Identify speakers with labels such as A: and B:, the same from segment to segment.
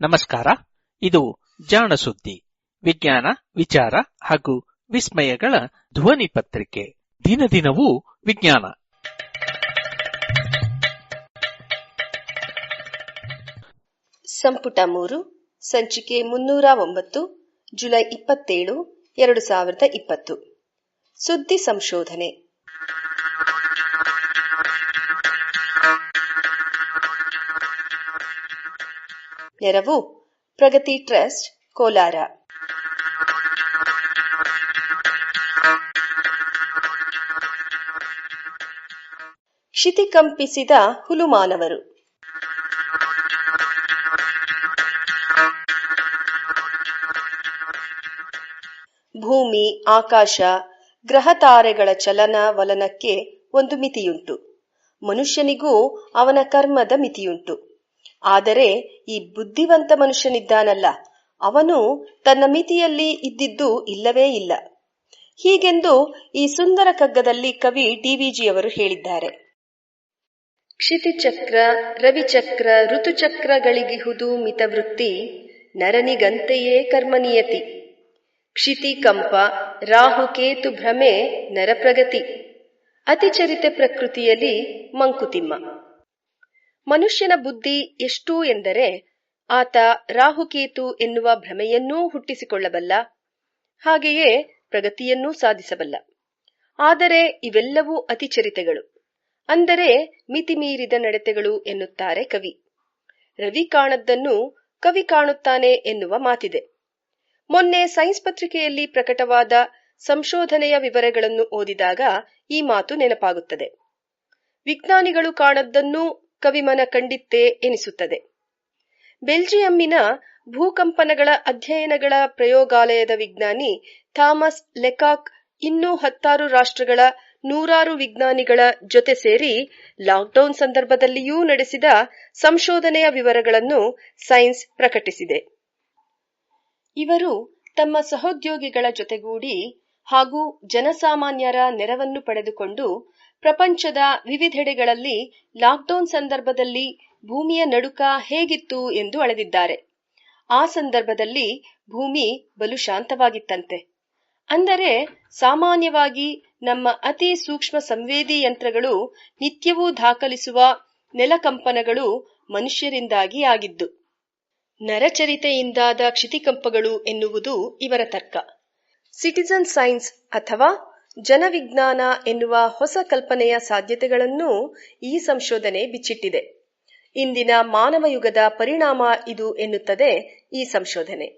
A: ನಮಸ್ಕಾರ. ಇದು ಜಾಣ ಸುದ್ದಿ, ವಿಜ್ಞಾನ, ವಿಚಾರ ಹಾಗೂ ವಿಸ್ಮಯಗಳ ಧ್ವನಿ ಪತ್ರಿಕೆ. ದಿನದಿನವೂ ವಿಜ್ಞಾನ.
B: ಸಂಪುಟ 3, ಸಂಚಿಕೆ 309, ಜುಲೈ 27, 2020. ಸುದ್ದಿ ಸಂಶೋಧನೆ. ನೆರವು ಪ್ರಗತಿ ಟ್ರಸ್ಟ್, ಕೋಲಾರ. ಕ್ಷಿತಿಕಂಪಿಸಿದ ಹುಲುಮಾನವರು. ಭೂಮಿ, ಆಕಾಶ, ಗ್ರಹತಾರೆಗಳ ಚಲನ ವಲನಕ್ಕೆ ಒಂದು ಮಿತಿಯುಂಟು. ಮನುಷ್ಯನಿಗೂ ಅವನ ಕರ್ಮದ ಮಿತಿಯುಂಟು. ಆದರೆ ಈ ಬುದ್ಧಿವಂತ ಮನುಷ್ಯನಿದ್ದಾನಲ್ಲ, ಅವನು ತನ್ನ ಮಿತಿಯಲ್ಲಿ ಇದ್ದಿದ್ದು ಇಲ್ಲವೇ ಇಲ್ಲ. ಹೀಗೆಂದು ಈ ಸುಂದರ ಕಗ್ಗದಲ್ಲಿ ಕವಿ ಡಿವಿಜಿಯವರು ಹೇಳಿದ್ದಾರೆ. ಕ್ಷಿತಿಚಕ್ರ, ರವಿಚಕ್ರ, ಋತುಚಕ್ರಗಳಿಗಿಹುದು ಮಿತವೃತ್ತಿ, ನರನಿಗಂತೆಯೇ ಕರ್ಮನಿಯತಿ. ಕ್ಷಿತಿಕಂಪ, ರಾಹುಕೇತು ಭ್ರಮೆ, ನರಪ್ರಗತಿ. ಅತಿಚರಿತೆ ಪ್ರಕೃತಿಯಲ್ಲಿ ಮಂಕುತಿಮ್ಮ. ಮನುಷ್ಯನ ಬುದ್ಧಿ ಎಷ್ಟು ಎಂದರೆ ಆತ ರಾಹುಕೇತು ಎನ್ನುವ ಭ್ರಮೆಯನ್ನೂ ಹುಟ್ಟಿಸಿಕೊಳ್ಳಬಲ್ಲ, ಹಾಗೆಯೇ ಪ್ರಗತಿಯನ್ನೂ ಸಾಧಿಸಬಲ್ಲ. ಆದರೆ ಇವೆಲ್ಲವೂ ಅತಿಚರಿತೆಗಳು, ಅಂದರೆ ಮಿತಿಮೀರಿದ ನಡತೆಗಳು ಎನ್ನುತ್ತಾರೆ ಕವಿ. ರವಿ ಕಾಣದ್ದನ್ನು ಕವಿ ಕಾಣುತ್ತಾನೆ ಎನ್ನುವ ಮಾತಿದೆ. ಮೊನ್ನೆ ಸೈನ್ಸ್ ಪತ್ರಿಕೆಯಲ್ಲಿ ಪ್ರಕಟವಾದ ಸಂಶೋಧನೆಯ ವಿವರಗಳನ್ನು ಓದಿದಾಗ ಈ ಮಾತು ನೆನಪಾಗುತ್ತದೆ. ವಿಜ್ಞಾನಿಗಳು ಕಾಣದ್ದನ್ನು ಕವಿಮನ ಕಂಡಿತ್ತೇ ಎನಿಸುತ್ತದೆ. ಬೆಲ್ಜಿಯಂನ ಭೂಕಂಪನಗಳ ಅಧ್ಯಯನಗಳ ಪ್ರಯೋಗಾಲಯದ ವಿಜ್ಞಾನಿ ಥಾಮಸ್ ಲೆಕಾಕ್ ಇನ್ನೂ 10 ರಾಷ್ಟ್ರಗಳ 100 ವಿಜ್ಞಾನಿಗಳ ಜೊತೆ ಸೇರಿ ಲಾಕ್ಡೌನ್ ಸಂದರ್ಭದಲ್ಲಿಯೂ ನಡೆಸಿದ ಸಂಶೋಧನೆಯ ವಿವರಗಳನ್ನು ಸೈನ್ಸ್ ಪ್ರಕಟಿಸಿದೆ. ಇವರು ತಮ್ಮ ಸಹೋದ್ಯೋಗಿಗಳ ಜೊತೆಗೂಡಿ ಹಾಗೂ ಜನಸಾಮಾನ್ಯರ ನೆರವನ್ನು ಪಡೆದುಕೊಂಡು ಪ್ರಪಂಚದ ವಿವಿಧೆಡೆಗಳಲ್ಲಿ ಲಾಕ್ಡೌನ್ ಸಂದರ್ಭದಲ್ಲಿ ಭೂಮಿಯ ನಡುಕ ಹೇಗಿತ್ತು ಎಂದು ಅಳೆದಿದ್ದಾರೆ. ಆ ಸಂದರ್ಭದಲ್ಲಿ ಭೂಮಿ ಬಲು ಶಾಂತವಾಗಿತ್ತಂತೆ. ಅಂದರೆ ಸಾಮಾನ್ಯವಾಗಿ ನಮ್ಮ ಅತಿ ಸೂಕ್ಷ್ಮ ಸಂವೇದಿ ಯಂತ್ರಗಳು ನಿತ್ಯವೂ ದಾಖಲಿಸುವ ನೆಲಕಂಪನಗಳು ಮನುಷ್ಯರಿಂದಾಗಿ ಆಗಿದ್ದು. ನರಚರಿತೆಯಿಂದಾದ ಕ್ಷಿತಿಕಂಪಗಳು ಎನ್ನುವುದು ಇವರ ತರ್ಕ. ಸಿಟಿಜನ್ ಸೈನ್ಸ್ ಅಥವಾ ಜನವಿಜ್ಞಾನ ಎನ್ನುವ ಹೊಸ ಕಲ್ಪನೆಯ ಸಾಧ್ಯತೆಗಳನ್ನೂ ಈ ಸಂಶೋಧನೆ ಬಿಚ್ಚಿಟ್ಟಿದೆ. ಇಂದಿನ ಮಾನವ ಯುಗದ ಪರಿಣಾಮ ಇದು ಎನ್ನುತ್ತದೆ ಈ ಸಂಶೋಧನೆ.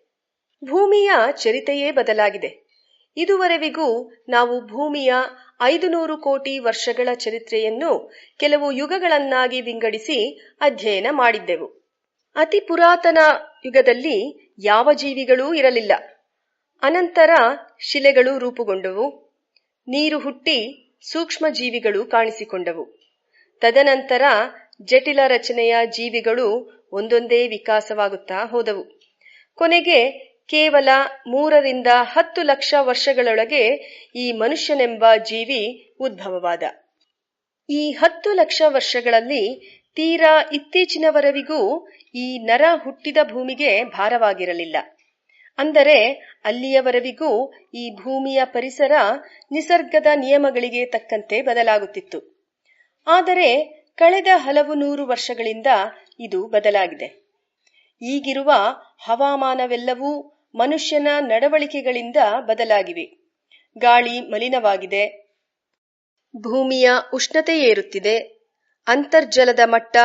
B: ಭೂಮಿಯ ಚರಿತೆಯೇ ಬದಲಾಗಿದೆ. ಇದುವರೆವಿಗೂ ನಾವು ಭೂಮಿಯ 500 ಕೋಟಿ ವರ್ಷಗಳ ಚರಿತ್ರೆಯನ್ನು ಕೆಲವು ಯುಗಗಳನ್ನಾಗಿ ವಿಂಗಡಿಸಿ ಅಧ್ಯಯನ ಮಾಡಿದ್ದೆವು. ಅತಿ ಪುರಾತನ ಯುಗದಲ್ಲಿ ಯಾವ ಜೀವಿಗಳೂ ಇರಲಿಲ್ಲ. ಅನಂತರ ಶಿಲೆಗಳು ರೂಪುಗೊಂಡವು, ನೀರು ಹುಟ್ಟಿ ಸೂಕ್ಷ್ಮ ಜೀವಿಗಳು ಕಾಣಿಸಿಕೊಂಡವು. ತದನಂತರ ಜಟಿಲ ರಚನೆಯ ಜೀವಿಗಳು ಒಂದೊಂದೇ ವಿಕಾಸವಾಗುತ್ತಾ ಹೋದವು. ಕೊನೆಗೆ ಕೇವಲ 3 ರಿಂದ 10 ಲಕ್ಷ ವರ್ಷಗಳೊಳಗೆ ಈ ಮನುಷ್ಯನೆಂಬ ಜೀವಿ ಉದ್ಭವವಾದ. ಈ 10 ಲಕ್ಷ ವರ್ಷಗಳಲ್ಲಿ ತೀರಾ ಇತ್ತೀಚಿನವರೆವಿಗೂ ಈ ನರ ಹುಟ್ಟಿದ ಭೂಮಿಗೆ ಭಾರವಾಗಿರಲಿಲ್ಲ. ಅಂದರೆ ಅಲ್ಲಿಯವರೆವಿಗೂ ಈ ಭೂಮಿಯ ಪರಿಸರ ನಿಸರ್ಗದ ನಿಯಮಗಳಿಗೆ ತಕ್ಕಂತೆ ಬದಲಾಗುತ್ತಿತ್ತು. ಆದರೆ ಕಳೆದ ಹಲವು 100 ವರ್ಷಗಳಿಂದ ಇದು ಬದಲಾಗಿದೆ. ಈಗಿರುವ ಹವಾಮಾನವೆಲ್ಲವೂ ಮನುಷ್ಯನ ನಡವಳಿಕೆಗಳಿಂದ ಬದಲಾಗಿವೆ. ಗಾಳಿ ಮಲಿನವಾಗಿದೆ, ಭೂಮಿಯ ಉಷ್ಣತೆ ಏರುತ್ತಿದೆ, ಅಂತರ್ಜಲದ ಮಟ್ಟ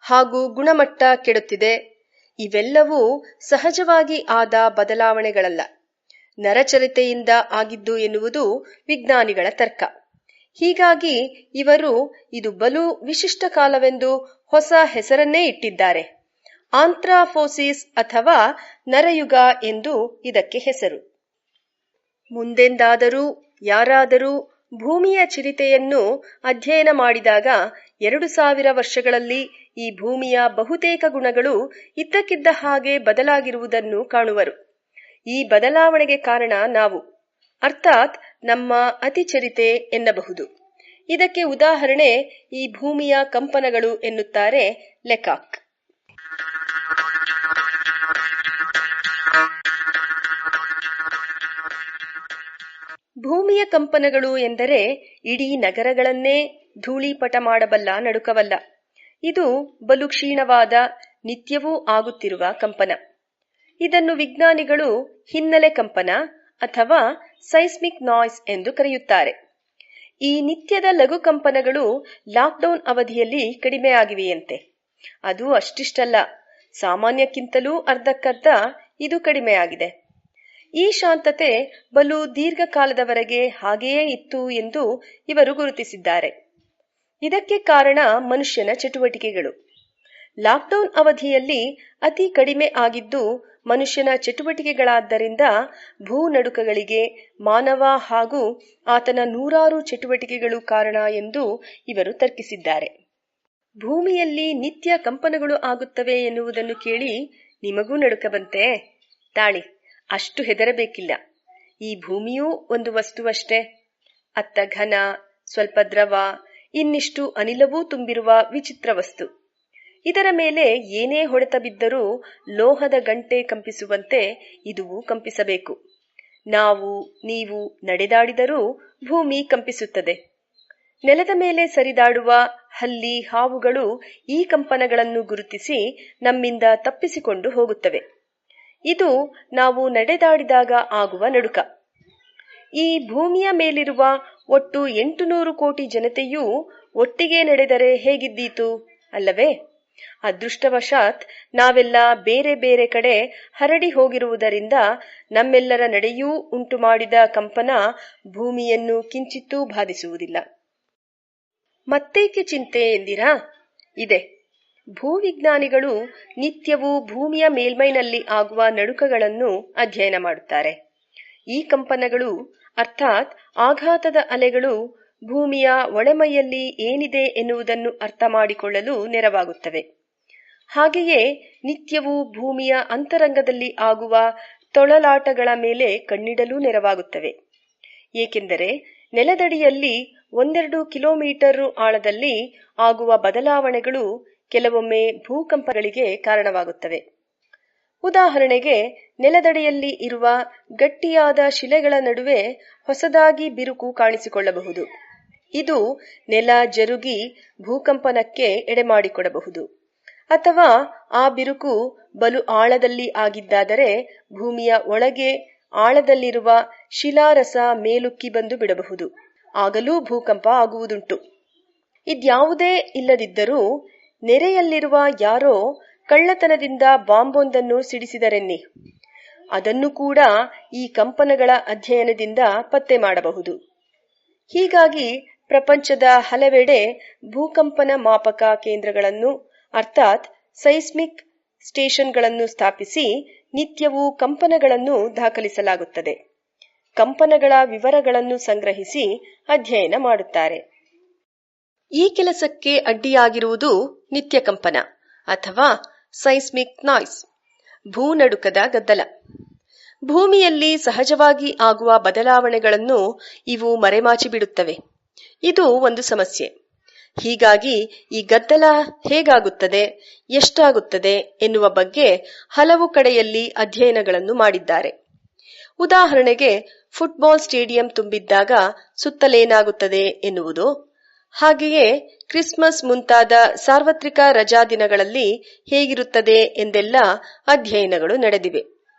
B: ಹಾಗೂ ಗುಣಮಟ್ಟ ಕೆಡುತ್ತಿದೆ. ಇವೆಲ್ಲವೂ ಸಹಜವಾಗಿ ಆದ ಬದಲಾವಣೆಗಳಲ್ಲ, ನರಚರಿತೆಯಿಂದ ಆಗಿದ್ದು ಎನ್ನುವುದು ವಿಜ್ಞಾನಿಗಳ ತರ್ಕ. ಹೀಗಾಗಿ ಇವರು ಇದು ಬಲು ವಿಶಿಷ್ಟ ಕಾಲವೆಂದು ಹೊಸ ಹೆಸರನ್ನೇ ಇಟ್ಟಿದ್ದಾರೆ. ಆಂಥ್ರಾಫೋಸಿಸ್ ಅಥವಾ ನರಯುಗ ಎಂದು ಇದಕ್ಕೆ ಹೆಸರು. ಮುಂದೆಂದಾದರೂ ಯಾರಾದರೂ ಭೂಮಿಯ ಚರಿತೆಯನ್ನು ಅಧ್ಯಯನ ಮಾಡಿದಾಗ 2000 ವರ್ಷಗಳಲ್ಲಿ ಈ ಭೂಮಿಯ ಬಹುತೇಕ ಗುಣಗಳು ಇದ್ದಕ್ಕಿದ್ದ ಹಾಗೆ ಬದಲಾಗಿರುವುದನ್ನು ಕಾಣುವರು. ಈ ಬದಲಾವಣೆಗೆ ಕಾರಣ ನಾವು, ಅರ್ಥಾತ್ ನಮ್ಮ ಅತಿಚರಿತೆ ಎನ್ನಬಹುದು. ಇದಕ್ಕೆ ಉದಾಹರಣೆ ಈ ಭೂಮಿಯ ಕಂಪನಗಳು ಎನ್ನುತ್ತಾರೆ ಲೆಕಾಕ್. ಭೂಮಿಯ ಕಂಪನಗಳು ಎಂದರೆ ಇಡೀ ನಗರಗಳನ್ನೇ ಧೂಳೀಪಟ ಮಾಡಬಲ್ಲ ನಡುಕವಲ್ಲ. ಇದು ಬಲು ಕ್ಷೀಣವಾದ, ನಿತ್ಯವೂ ಆಗುತ್ತಿರುವ ಕಂಪನ. ಇದನ್ನು ವಿಜ್ಞಾನಿಗಳು ಹಿನ್ನೆಲೆ ಕಂಪನ ಅಥವಾ ಸೈಸ್ಮಿಕ್ ನಾಯ್ಸ್ ಎಂದು ಕರೆಯುತ್ತಾರೆ. ಈ ನಿತ್ಯದ ಲಘು ಕಂಪನಗಳು ಲಾಕ್ಡೌನ್ ಅವಧಿಯಲ್ಲಿ ಕಡಿಮೆಯಾಗಿವೆಯಂತೆ. ಅದು ಅಷ್ಟಿಷ್ಟಲ್ಲ, ಸಾಮಾನ್ಯಕ್ಕಿಂತಲೂ ಅರ್ಧಕ್ಕರ್ಧ ಇದು ಕಡಿಮೆಯಾಗಿದೆ. ಈ ಶಾಂತತೆ ಬಲು ದೀರ್ಘಕಾಲದವರೆಗೆ ಹಾಗೆಯೇ ಇತ್ತು ಎಂದು ಇವರು ಗುರುತಿಸಿದ್ದಾರೆ. ಇದಕ್ಕೆ ಕಾರಣ ಮನುಷ್ಯನ ಚಟುವಟಿಕೆಗಳು. ಲಾಕ್ಡೌನ್ ಅವಧಿಯಲ್ಲಿ ಅತಿ ಕಡಿಮೆ ಆಗಿದ್ದು ಮನುಷ್ಯನ ಚಟುವಟಿಕೆಗಳಾದ್ದರಿಂದ ಭೂನಡುಕಗಳಿಗೆ ಮಾನವ ಹಾಗೂ ಆತನ ನೂರಾರು ಚಟುವಟಿಕೆಗಳು ಕಾರಣ ಎಂದು ಇವರು ತರ್ಕಿಸಿದ್ದಾರೆ. ಭೂಮಿಯಲ್ಲಿ ನಿತ್ಯ ಕಂಪನಗಳು ಆಗುತ್ತವೆ ಎನ್ನುವುದನ್ನು ಕೇಳಿ ನಿಮಗೂ ನಡುಕ ಬಂತೆ? ತಾಳಿ, ಅಷ್ಟು ಹೆದರಬೇಕಿಲ್ಲ. ಈ ಭೂಮಿಯೂ ಒಂದು ವಸ್ತುವಷ್ಟೇ. ಅತ್ತ ಘನ, ಸ್ವಲ್ಪ ದ್ರವ, ಇನ್ನಿಷ್ಟು ಅನಿಲವೂ ತುಂಬಿರುವ ವಿಚಿತ್ರ ವಸ್ತು. ಇದರ ಮೇಲೆ ಏನೇ ಹೊಡೆತ ಬಿದ್ದರೂ ಲೋಹದ ಗಂಟೆ ಕಂಪಿಸುವಂತೆ ಇದುವೂ ಕಂಪಿಸಬೇಕು. ನಾವು ನೀವು ನಡೆದಾಡಿದರೂ ಭೂಮಿ ಕಂಪಿಸುತ್ತದೆ. ನೆಲದ ಮೇಲೆ ಸರಿದಾಡುವ ಹಲ್ಲಿ, ಹಾವುಗಳು ಈ ಕಂಪನಗಳನ್ನು ಗುರುತಿಸಿ ನಮ್ಮಿಂದ ತಪ್ಪಿಸಿಕೊಂಡು ಹೋಗುತ್ತವೆ. ಇದು ನಾವು ನಡೆದಾಡಿದಾಗ ಆಗುವ ನಡುಕ. ಈ ಭೂಮಿಯ ಮೇಲಿರುವ ಒಟ್ಟು 800 ಕೋಟಿ ಜನತೆಯೂ ಒಟ್ಟಿಗೆ ನಡೆದರೆ ಹೇಗಿದ್ದೀತು ಅಲ್ಲವೇ? ಅದೃಷ್ಟವಶಾತ್ ನಾವೆಲ್ಲ ಬೇರೆ ಬೇರೆ ಕಡೆ ಹರಡಿ ಹೋಗಿರುವುದರಿಂದ ನಮ್ಮೆಲ್ಲರ ನಡೆಯೂ ಉಂಟು ಮಾಡಿದ ಕಂಪನ ಭೂಮಿಯನ್ನು ಕಿಂಚಿತ್ತೂ ಬಾಧಿಸುವುದಿಲ್ಲ. ಮತ್ತೇಕೆ ಚಿಂತೆ ಎಂದಿರಾ? ಇದೆ. ಭೂವಿಜ್ಞಾನಿಗಳು ನಿತ್ಯವೂ ಭೂಮಿಯ ಮೇಲ್ಮೈನಲ್ಲಿ ಆಗುವ ನಡುಕಗಳನ್ನು ಅಧ್ಯಯನ ಮಾಡುತ್ತಾರೆ. ಈ ಕಂಪನಗಳು ಅರ್ಥಾತ್ ಆಘಾತದ ಅಲೆಗಳು ಭೂಮಿಯ ಒಳಮೈಯಲ್ಲಿ ಏನಿದೆ ಎನ್ನುವುದನ್ನು ಅರ್ಥ ಮಾಡಿಕೊಳ್ಳಲು ನೆರವಾಗುತ್ತವೆ. ಹಾಗೆಯೇ ನಿತ್ಯವೂ ಭೂಮಿಯ ಅಂತರಂಗದಲ್ಲಿ ಆಗುವ ತೊಳಲಾಟಗಳ ಮೇಲೆ ಕಣ್ಣಿಡಲು ನೆರವಾಗುತ್ತವೆ. ಏಕೆಂದರೆ ನೆಲದಡಿಯಲ್ಲಿ 1-2 ಕಿಲೋಮೀಟರ್ ಆಳದಲ್ಲಿ ಆಗುವ ಬದಲಾವಣೆಗಳು ಕೆಲವೊಮ್ಮೆ ಭೂಕಂಪಗಳಿಗೆ ಕಾರಣವಾಗುತ್ತವೆ. ಉದಾಹರಣೆಗೆ, ನೆಲದಡಿಯಲ್ಲಿ ಇರುವ ಗಟ್ಟಿಯಾದ ಶಿಲೆಗಳ ನಡುವೆ ಹೊಸದಾಗಿ ಬಿರುಕು ಕಾಣಿಸಿಕೊಳ್ಳಬಹುದು. ಇದು ನೆಲ ಜರುಗಿ ಭೂಕಂಪನಕ್ಕೆ ಎಡೆಮಾಡಿಕೊಡಬಹುದು. ಅಥವಾ ಆ ಬಿರುಕು ಬಲು ಆಳದಲ್ಲಿ ಆಗಿದ್ದಾದರೆ ಭೂಮಿಯ ಒಳಗೆ ಆಳದಲ್ಲಿರುವ ಶಿಲಾರಸ ಮೇಲುಕ್ಕಿ ಬಂದು ಬಿಡಬಹುದು. ಆಗಲೂ ಭೂಕಂಪ ಆಗುವುದುಂಟು. ಇದ್ಯಾವುದೇ ಇಲ್ಲದಿದ್ದರೂ ನೆರೆಯಲ್ಲಿರುವ ಯಾರೋ ಕಳ್ಳತನದಿಂದ ಬಾಂಬೊಂದನ್ನು ಸಿಡಿಸಿದರೆನ್ನಿ, ಅದನ್ನು ಕೂಡ ಈ ಕಂಪನಗಳ ಅಧ್ಯಯನದಿಂದ ಪತ್ತೆ ಮಾಡಬಹುದು. ಹೀಗಾಗಿ ಪ್ರಪಂಚದ ಹಲವೆಡೆ ಭೂಕಂಪನ ಮಾಪಕ ಕೇಂದ್ರಗಳನ್ನು ಅರ್ಥಾತ್ ಸೈಸ್ಮಿಕ್ ಸ್ಟೇಷನ್ಗಳನ್ನು ಸ್ಥಾಪಿಸಿ ನಿತ್ಯವೂ ಕಂಪನಗಳನ್ನು ದಾಖಲಿಸಲಾಗುತ್ತದೆ. ಕಂಪನಗಳ ವಿವರಗಳನ್ನು ಸಂಗ್ರಹಿಸಿ ಅಧ್ಯಯನ ಮಾಡುತ್ತಾರೆ. ಈ ಕೆಲಸಕ್ಕೆ ಅಡ್ಡಿಯಾಗಿರುವುದು ನಿತ್ಯ ಕಂಪನ ಅಥವಾ ಸೈಸ್ಮಿಕ್ ನಾಯ್ಸ್, ಭೂನಡುಕದ ಗದ್ದಲ. ಭೂಮಿಯಲ್ಲಿ ಸಹಜವಾಗಿ ಆಗುವ ಬದಲಾವಣೆಗಳನ್ನು ಇವು ಮರೆಮಾಚಿ ಬಿಡುತ್ತವೆ. ಇದು ಒಂದು ಸಮಸ್ಯೆ. ಹೀಗಾಗಿ ಈ ಗದ್ದಲ ಹೇಗಾಗುತ್ತದೆ, ಎಷ್ಟಾಗುತ್ತದೆ ಎನ್ನುವ ಬಗ್ಗೆ ಹಲವು ಕಡೆಯಲ್ಲಿ ಅಧ್ಯಯನಗಳನ್ನು ಮಾಡಿದ್ದಾರೆ. ಉದಾಹರಣೆಗೆ, ಫುಟ್ಬಾಲ್ ಸ್ಟೇಡಿಯಂ ತುಂಬಿದ್ದಾಗ ಸುತ್ತಲೇನಾಗುತ್ತದೆ ಎನ್ನುವುದು, ಹಾಗೆಯೇ ಕ್ರಿಸ್ಮಸ್ ಮುಂತಾದ ಸಾರ್ವತ್ರಿಕ ರಜಾ ದಿನಗಳಲ್ಲಿ ಹೇಗಿರುತ್ತದೆ ಎಂದೆಲ್ಲ ಅಧ್ಯಯನಗಳು ನಡೆದಿವೆ.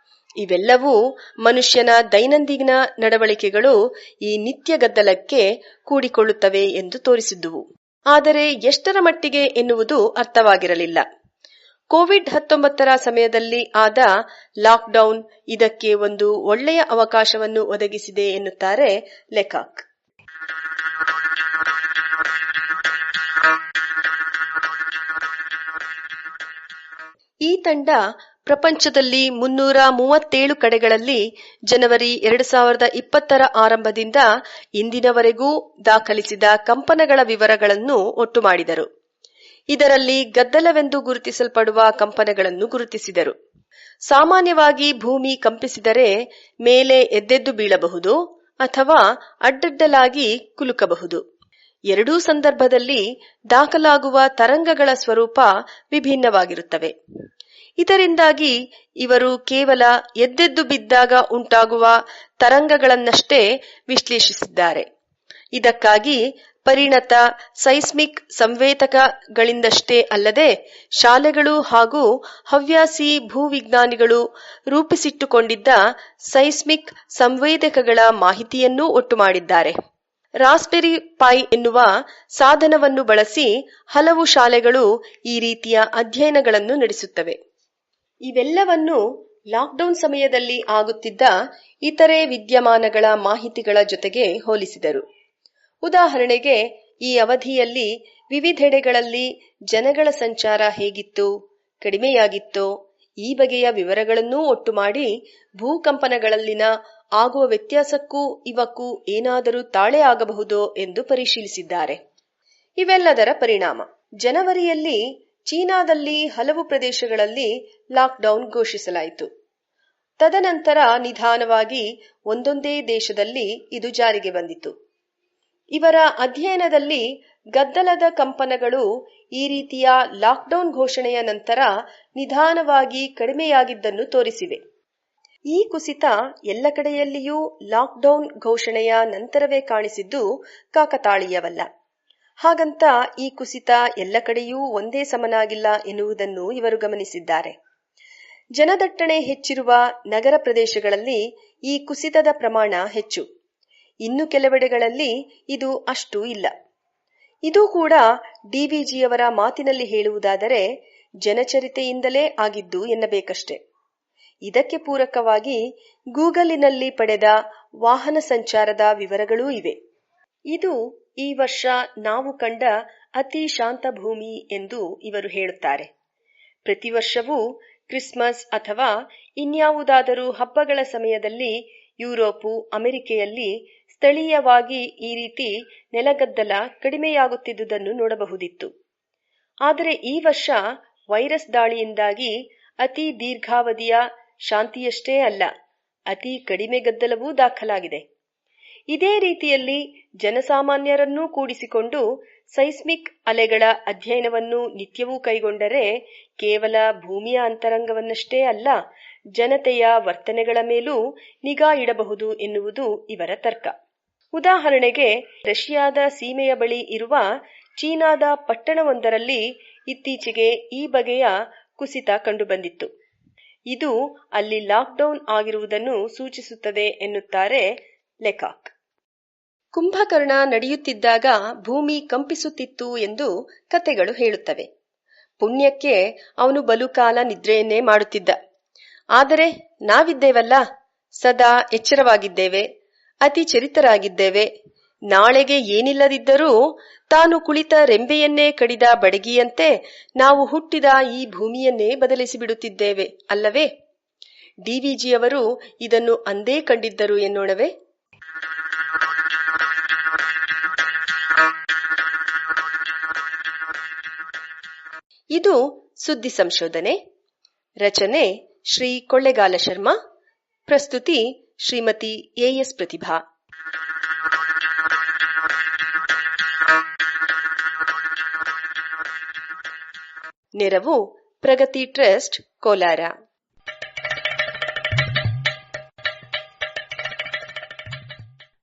B: ಇವೆಲ್ಲವೂ ಮನುಷ್ಯನ ದೈನಂದಿನ ನಡವಳಿಕೆಗಳು ಈ ನಿತ್ಯ ಗದ್ದಲಕ್ಕೆ ಕೂಡಿಕೊಳ್ಳುತ್ತವೆ ಎಂದು ತೋರಿಸಿದ್ದುವು. ಆದರೆ ಎಷ್ಟರ ಮಟ್ಟಿಗೆ ಎನ್ನುವುದು ಅರ್ಥವಾಗಿರಲಿಲ್ಲ. ಕೋವಿಡ್-19 ಸಮಯದಲ್ಲಿ ಆದ ಲಾಕ್ಡೌನ್ ಇದಕ್ಕೆ ಒಂದು ಒಳ್ಳೆಯ ಅವಕಾಶವನ್ನು ಒದಗಿಸಿದೆ ಎನ್ನುತ್ತಾರೆ ಲೆಕಾಕ್. ಈ ತಂಡ ಪ್ರಪಂಚದಲ್ಲಿ 337 ಕಡೆಗಳಲ್ಲಿ ಜನವರಿ 2020 ಆರಂಭದಿಂದ ಇಂದಿನವರೆಗೂ ದಾಖಲಿಸಿದ ಕಂಪನಗಳ ವಿವರಗಳನ್ನು ಒಟ್ಟು ಮಾಡಿದರು. ಇದರಲ್ಲಿ ಗದ್ದಲವೆಂದು ಗುರುತಿಸಲ್ಪಡುವ ಕಂಪನಗಳನ್ನು ಗುರುತಿಸಿದರು. ಸಾಮಾನ್ಯವಾಗಿ ಭೂಮಿ ಕಂಪಿಸಿದರೆ ಮೇಲೆ ಎದ್ದೆದ್ದು ಬೀಳಬಹುದು ಅಥವಾ ಅಡ್ಡಡ್ಡಲಾಗಿ ಕುಲುಕಬಹುದು. ಎರಡೂ ಸಂದರ್ಭದಲ್ಲಿ ದಾಖಲಾಗುವ ತರಂಗಗಳ ಸ್ವರೂಪ ವಿಭಿನ್ನವಾಗಿರುತ್ತವೆ. ಇದರಿಂದಾಗಿ ಇವರು ಕೇವಲ ಎದ್ದೆದ್ದು ಬಿದ್ದಾಗ ಉಂಟಾಗುವ ತರಂಗಗಳನ್ನಷ್ಟೇ ವಿಶ್ಲೇಷಿಸಿದ್ದಾರೆ. ಇದಕ್ಕಾಗಿ ಪರಿಣತ ಸೈಸ್ಮಿಕ್ ಸಂವೇದಕಗಳಿಂದಷ್ಟೇ ಅಲ್ಲದೆ ಶಾಲೆಗಳು ಹಾಗೂ ಹವ್ಯಾಸಿ ಭೂವಿಜ್ಞಾನಿಗಳು ರೂಪಿಸಿಟ್ಟುಕೊಂಡಿದ್ದ ಸೈಸ್ಮಿಕ್ ಸಂವೇದಕಗಳ ಮಾಹಿತಿಯನ್ನೂ ಒಟ್ಟು ಮಾಡಿದ್ದಾರೆ. ರಾಸ್ಬೆರಿ ಪೈ ಎನ್ನುವ ಸಾಧನವನ್ನು ಬಳಸಿ ಹಲವು ಶಾಲೆಗಳು ಈ ರೀತಿಯ ಅಧ್ಯಯನಗಳನ್ನು ನಡೆಸುತ್ತವೆ. ಇವೆಲ್ಲವನ್ನು ಲಾಕ್ಡೌನ್ ಸಮಯದಲ್ಲಿ ಆಗುತ್ತಿದ್ದ ಇತರೆ ವಿದ್ಯಮಾನಗಳ ಮಾಹಿತಿಗಳ ಜೊತೆಗೆ ಹೋಲಿಸಿದರು. ಉದಾಹರಣೆಗೆ, ಈ ಅವಧಿಯಲ್ಲಿ ವಿವಿಧೆಡೆಗಳಲ್ಲಿ ಜನಗಳ ಸಂಚಾರ ಹೇಗಿತ್ತು, ಕಡಿಮೆಯಾಗಿತ್ತೋ ಈ ಬಗೆಯ ವಿವರಗಳನ್ನೂ ಒಟ್ಟು ಮಾಡಿ ಭೂಕಂಪನಗಳಲ್ಲಿನ ಆಗುವ ವ್ಯತ್ಯಾಸಕ್ಕೂ ಇವಕ್ಕೂ ಏನಾದರೂ ತಾಳೆ ಆಗಬಹುದೋ ಎಂದು ಪರಿಶೀಲಿಸಿದ್ದಾರೆ. ಇವೆಲ್ಲದರ ಪರಿಣಾಮ ಜನವರಿಯಲ್ಲಿ ಚೀನಾದಲ್ಲಿ ಹಲವು ಪ್ರದೇಶಗಳಲ್ಲಿ ಲಾಕ್ಡೌನ್ ಘೋಷಿಸಲಾಯಿತು. ತದನಂತರ ನಿಧಾನವಾಗಿ ಒಂದೊಂದೇ ದೇಶದಲ್ಲಿ ಇದು ಜಾರಿಗೆ ಬಂದಿತು. ಇವರ ಅಧ್ಯಯನದಲ್ಲಿ ಗದ್ದಲದ ಕಂಪನಗಳು ಈ ರೀತಿಯ ಲಾಕ್ಡೌನ್ ಘೋಷಣೆಯ ನಂತರ ನಿಧಾನವಾಗಿ ಕಡಿಮೆಯಾಗಿದ್ದನ್ನು ತೋರಿಸಿವೆ. ಈ ಕುಸಿತ ಎಲ್ಲ ಕಡೆಯಲ್ಲಿಯೂ ಲಾಕ್ಡೌನ್ ಘೋಷಣೆಯ ನಂತರವೇ ಕಾಣಿಸಿದ್ದು ಕಾಕತಾಳೀಯವಲ್ಲ. ಹಾಗಂತ ಈ ಕುಸಿತ ಎಲ್ಲ ಕಡೆಯೂ ಒಂದೇ ಸಮನಾಗಿಲ್ಲ ಎನ್ನುವುದನ್ನು ಇವರು ಗಮನಿಸಿದ್ದಾರೆ. ಜನದಟ್ಟಣೆ ಹೆಚ್ಚಿರುವ ನಗರ ಪ್ರದೇಶಗಳಲ್ಲಿ ಈ ಕುಸಿತದ ಪ್ರಮಾಣ ಹೆಚ್ಚು. ಇನ್ನು ಕೆಲವೆಡೆಗಳಲ್ಲಿ ಇದು ಅಷ್ಟು ಇಲ್ಲ. ಇದು ಕೂಡ ಡಿವಿಜಿಯವರ ಮಾತಿನಲ್ಲಿ ಹೇಳುವುದಾದರೆ ಜನಚರಿತೆಯಿಂದಲೇ ಆಗಿದ್ದು ಎನ್ನಬೇಕಷ್ಟೆ. ಇದಕ್ಕೆ ಪೂರಕವಾಗಿ ಗೂಗಲಿನಲ್ಲಿ ಪಡೆದ ವಾಹನ ಸಂಚಾರದ ವಿವರಗಳೂ ಇವೆ. ಇದು ಈ ವರ್ಷ ನಾವು ಕಂಡ ಅತಿ ಶಾಂತ ಭೂಮಿ ಎಂದು ಇವರು ಹೇಳುತ್ತಾರೆ. ಪ್ರತಿ ವರ್ಷವೂ ಕ್ರಿಸ್ಮಸ್ ಅಥವಾ ಇನ್ಯಾವುದಾದರೂ ಹಬ್ಬಗಳ ಸಮಯದಲ್ಲಿ ಯುರೋಪು, ಅಮೆರಿಕೆಯಲ್ಲಿ ಸ್ಥಳೀಯವಾಗಿ ಈ ರೀತಿ ನೆಲಗದ್ದಲ ಕಡಿಮೆಯಾಗುತ್ತಿದ್ದುದನ್ನು ನೋಡಬಹುದಿತ್ತು. ಆದರೆ ಈ ವರ್ಷ ವೈರಸ್ ದಾಳಿಯಿಂದಾಗಿ ಅತಿ ದೀರ್ಘಾವಧಿಯ ಶಾಂತಿಯಷ್ಟೇ ಅಲ್ಲ, ಅತಿ ಕಡಿಮೆ ಗದ್ದಲವೂ ದಾಖಲಾಗಿದೆ. ಇದೇ ರೀತಿಯಲ್ಲಿ ಜನಸಾಮಾನ್ಯರನ್ನೂ ಕೂಡಿಸಿಕೊಂಡು ಸೈಸ್ಮಿಕ್ ಅಲೆಗಳ ಅಧ್ಯಯನವನ್ನು ನಿತ್ಯವೂ ಕೈಗೊಂಡರೆ ಕೇವಲ ಭೂಮಿಯ ಅಂತರಂಗವನ್ನಷ್ಟೇ ಅಲ್ಲ, ಜನತೆಯ ವರ್ತನೆಗಳ ಮೇಲೂ ನಿಗಾ ಇಡಬಹುದು ಎನ್ನುವುದು ಇವರ ತರ್ಕ. ಉದಾಹರಣೆಗೆ, ರಷ್ಯಾದ ಸೀಮೆಯ ಬಳಿ ಇರುವ ಚೀನಾದ ಪಟ್ಟಣವೊಂದರಲ್ಲಿ ಇತ್ತೀಚೆಗೆ ಈ ಬಗೆಯ ಕುಸಿತ ಕಂಡುಬಂದಿತ್ತು. ಇದು ಅಲ್ಲಿ ಲಾಕ್ಡೌನ್ ಆಗಿರುವುದನ್ನು ಸೂಚಿಸುತ್ತದೆ ಎನ್ನುತ್ತಾರೆ ಲೆಕಾಕ್. ಕುಂಭಕರ್ಣ ನಡೆಯುತ್ತಿದ್ದಾಗ ಭೂಮಿ ಕಂಪಿಸುತ್ತಿತ್ತು ಎಂದು ಕತೆಗಳು ಹೇಳುತ್ತವೆ. ಪುಣ್ಯಕ್ಕೆ ಅವನು ಬಲುಕಾಲ ನಿದ್ರೆಯನ್ನೇ ಮಾಡುತ್ತಿದ್ದ. ಆದರೆ ನಾವಿದ್ದೇವಲ್ಲ, ಸದಾ ಎಚ್ಚರವಾಗಿದ್ದೇವೆ, ಅತಿ ಚರಿತರಾಗಿದ್ದೇವೆ. ನಾಳೆಗೆ ಏನಿಲ್ಲದಿದ್ದರೂ ತಾನು ಕುಳಿತ ರೆಂಬೆಯನ್ನೇ ಕಡಿದ ಬಡಗಿಯಂತೆ ನಾವು ಹುಟ್ಟಿದ ಈ ಭೂಮಿಯನ್ನೇ ಬದಲಿಸಿಬಿಡುತ್ತಿದ್ದೇವೆ ಅಲ್ಲವೇ? ಡಿವಿಜಿಯವರು ಇದನ್ನು ಅಂದೇ ಕಂಡಿದ್ದರು ಎನ್ನೋಣವೇ? ಇದು ಸುದ್ದಿ ಸಂಶೋಧನೆ. ರಚನೆ ಶ್ರೀ ಕೊಳ್ಳೆಗಾಲ ಶರ್ಮಾ. ಪ್ರಸ್ತುತಿ ಶ್ರೀಮತಿ ಎಎಸ್ ಪ್ರತಿಭಾ. ನೆರವು ಪ್ರಗತಿ ಟ್ರಸ್ಟ್, ಕೋಲಾರ.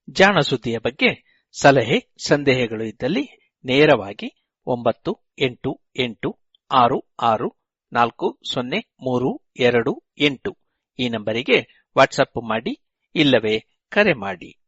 A: ಜಾಣ ಸುದ್ದಿಯ ಬಗ್ಗೆ ಸಲಹೆ ಸಂದೇಹಗಳು ಇದ್ದಲ್ಲಿ ನೇರವಾಗಿ 9886640328 ಈ ನಂಬರಿಗೆ ವಾಟ್ಸಪ್ ಮಾಡಿ, ಇಲ್ಲವೇ ಕರೆ ಮಾಡಿ.